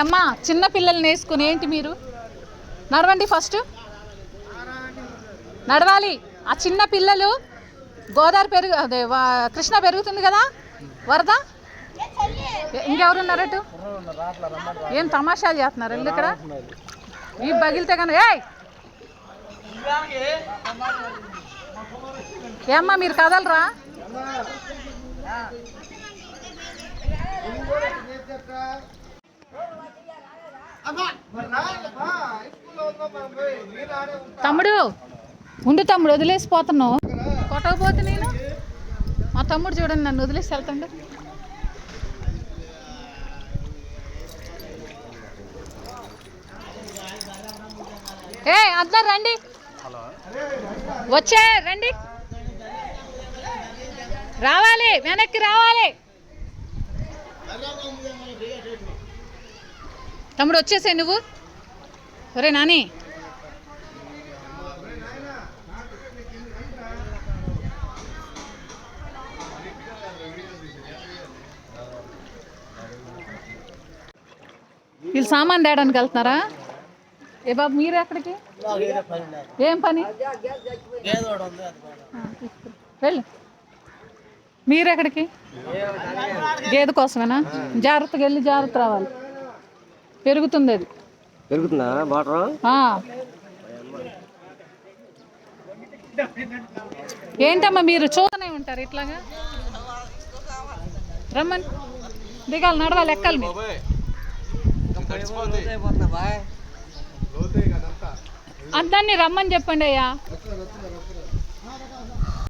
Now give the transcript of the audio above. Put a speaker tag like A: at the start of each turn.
A: అమ్మా చిన్న పిల్లల్ని వేసుకుని ఏంటి మీరు నడవండి ఫస్ట్ నడవాలి. ఆ చిన్న పిల్లలు గోదావరి అదే కృష్ణ పెరుగుతుంది కదా వరద. ఇంకెవరున్నారటు ఏం తమాషాలు చేస్తున్నారు ఇల్లు ఇక్కడ ఈ బగిలితే కానీ ఏమ్మా మీరు కదలరా. తమ్ముడు ఉండు తమ్ముడు వదిలేసిపోతున్నావు కొట్టకపోతే నేను మా తమ్ముడు చూడండి నన్ను వదిలేసి వెళ్తాడు. అందరు రండి వచ్చే రండి రావాలి వెనక్కి రావాలి. తమ్ముడు వచ్చేసే నువ్వు. ఒరే నాని వీళ్ళు సామాన్ తేడానికి వెళ్తున్నారా? ఏ బాబు మీరు ఎక్కడికి ఏం పని వెళ్ళు. మీరు ఎక్కడికి గేదె కోసమేనా? జాగ్రత్తగా వెళ్ళి జాగ్రత్త రావాలి. పెరుగుతుంది అది
B: పెరుగుతుందా వాటర్?
A: ఏంటమ్మా మీరు చూస్తూనే ఉంటారు ఇట్లాగా. రమ్మని దిగాలి నడవాలి ఎక్కాలి మీరు. అందరినీ రమ్మని చెప్పండి అయ్యా.